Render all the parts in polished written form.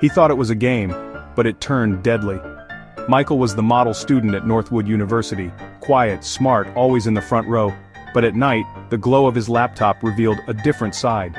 He thought it was a game, but it turned deadly. Michael was the model student at Northwood University, quiet, smart, always in the front row, but at night, the glow of his laptop revealed a different side.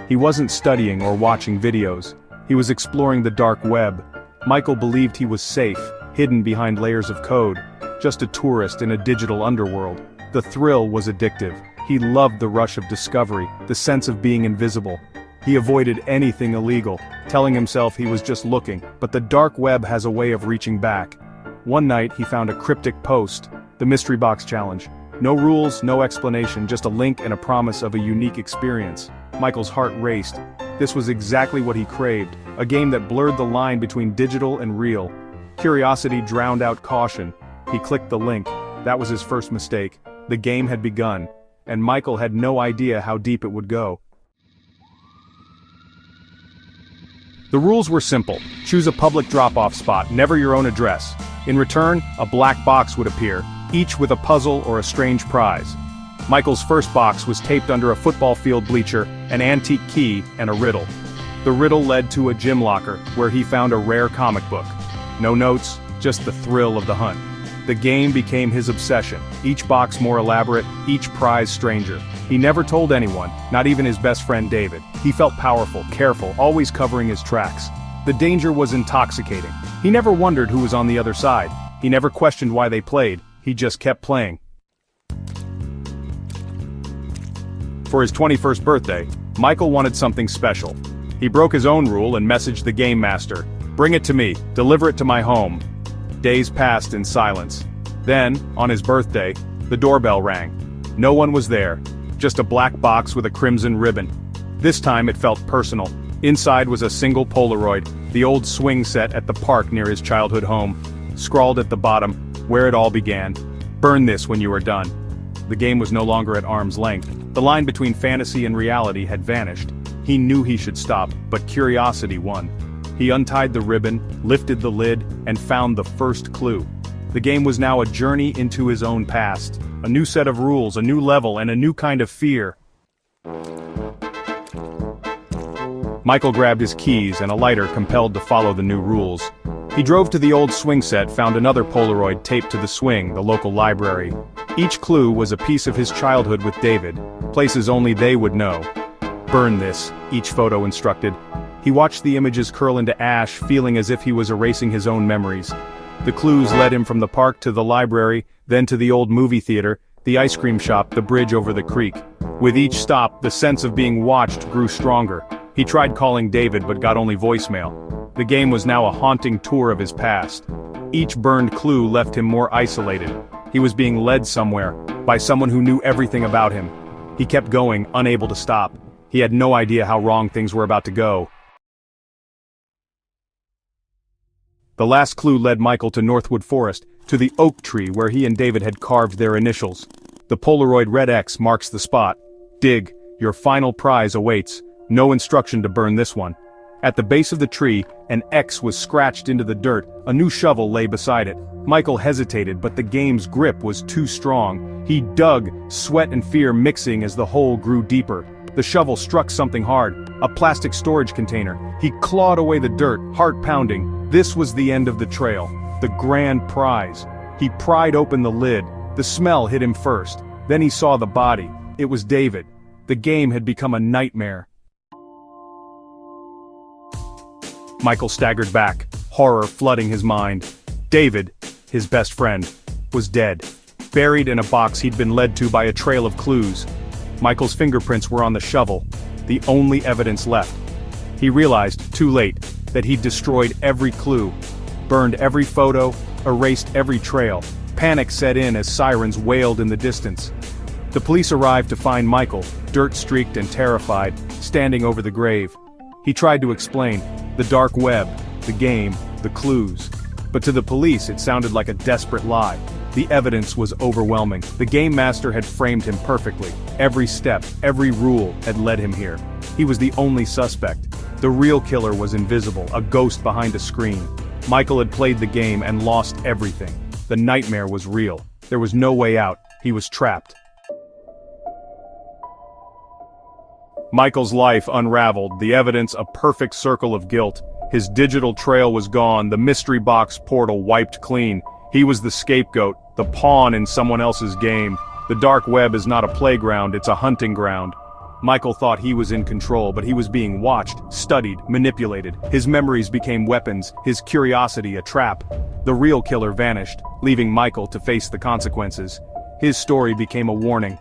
He wasn't studying or watching videos. He was exploring the dark web. Michael believed he was safe, hidden behind layers of code, just a tourist in a digital underworld. The thrill was addictive. He loved the rush of discovery, the sense of being invisible. He avoided anything illegal, telling himself he was just looking, but the dark web has a way of reaching back. One night he found a cryptic post, the Mystery Box Challenge. No rules, no explanation, just a link and a promise of a unique experience. Michael's heart raced. This was exactly what he craved, a game that blurred the line between digital and real. Curiosity drowned out caution. He clicked the link. That was his first mistake. The game had begun, and Michael had no idea how deep it would go. The rules were simple. Choose a public drop-off spot, never your own address. In return, a black box would appear, each with a puzzle or a strange prize. Michael's first box was taped under a football field bleacher, an antique key, and a riddle. The riddle led to a gym locker, where he found a rare comic book. No notes, just the thrill of the hunt. The game became his obsession, each box more elaborate, each prize stranger. He never told anyone, not even his best friend David. He felt powerful, careful, always covering his tracks. The danger was intoxicating. He never wondered who was on the other side. He never questioned why they played, he just kept playing. For his 21st birthday, Michael wanted something special. He broke his own rule and messaged the game master. "Bring it to me, deliver it to my home." Days passed in silence. Then, on his birthday, the doorbell rang. No one was there, just a black box with a crimson ribbon. This time it felt personal. Inside was a single Polaroid, the old swing set at the park near his childhood home. Scrawled at the bottom, where it all began. "Burn this when you are done." The game was no longer at arm's length. The line between fantasy and reality had vanished. He knew he should stop, but curiosity won. He untied the ribbon, lifted the lid, and found the first clue. The game was now a journey into his own past. A new set of rules, a new level, and a new kind of fear. Michael grabbed his keys and a lighter, compelled to follow the new rules. He drove to the old swing set, found another Polaroid taped to the swing, the local library. Each clue was a piece of his childhood with David, places only they would know. "Burn this," each photo instructed. He watched the images curl into ash, feeling as if he was erasing his own memories. The clues led him from the park to the library, then to the old movie theater, the ice cream shop, the bridge over the creek. With each stop, the sense of being watched grew stronger. He tried calling David but got only voicemail. The game was now a haunting tour of his past. Each burned clue left him more isolated. He was being led somewhere, by someone who knew everything about him. He kept going, unable to stop. He had no idea how wrong things were about to go. The last clue led Michael to Northwood Forest, to the oak tree where he and David had carved their initials. The Polaroid red X marks the spot. "Dig, your final prize awaits. No instruction to burn this one." At the base of the tree, an X was scratched into the dirt, a new shovel lay beside it. Michael hesitated, but the game's grip was too strong. He dug, sweat and fear mixing as the hole grew deeper. The shovel struck something hard, a plastic storage container. He clawed away the dirt, heart pounding. This was the end of the trail, the grand prize. He pried open the lid. The smell hit him first. Then he saw the body. It was David. The game had become a nightmare. Michael staggered back, horror flooding his mind. David, his best friend, was dead. Buried in a box he'd been led to by a trail of clues. Michael's fingerprints were on the shovel, the only evidence left. He realized, too late, that he'd destroyed every clue, burned every photo, erased every trail. Panic set in as sirens wailed in the distance. The police arrived to find Michael, dirt-streaked and terrified, standing over the grave. He tried to explain, the dark web, the game, the clues. But to the police it sounded like a desperate lie. The evidence was overwhelming. The game master had framed him perfectly. Every step, every rule had led him here. He was the only suspect. The real killer was invisible, a ghost behind a screen. Michael had played the game and lost everything. The nightmare was real. There was no way out. He was trapped. Michael's life unraveled, the evidence a perfect circle of guilt. His digital trail was gone, the mystery box portal wiped clean. He was the scapegoat, the pawn in someone else's game. The dark web is not a playground, it's a hunting ground. Michael thought he was in control, but he was being watched, studied, manipulated. His memories became weapons, his curiosity a trap. The real killer vanished, leaving Michael to face the consequences. His story became a warning.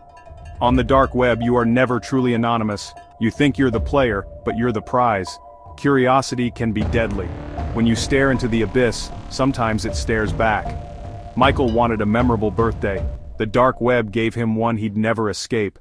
On the dark web, you are never truly anonymous. You think you're the player, but you're the prize. Curiosity can be deadly. When you stare into the abyss, sometimes it stares back. Michael wanted a memorable birthday. The dark web gave him one he'd never escape.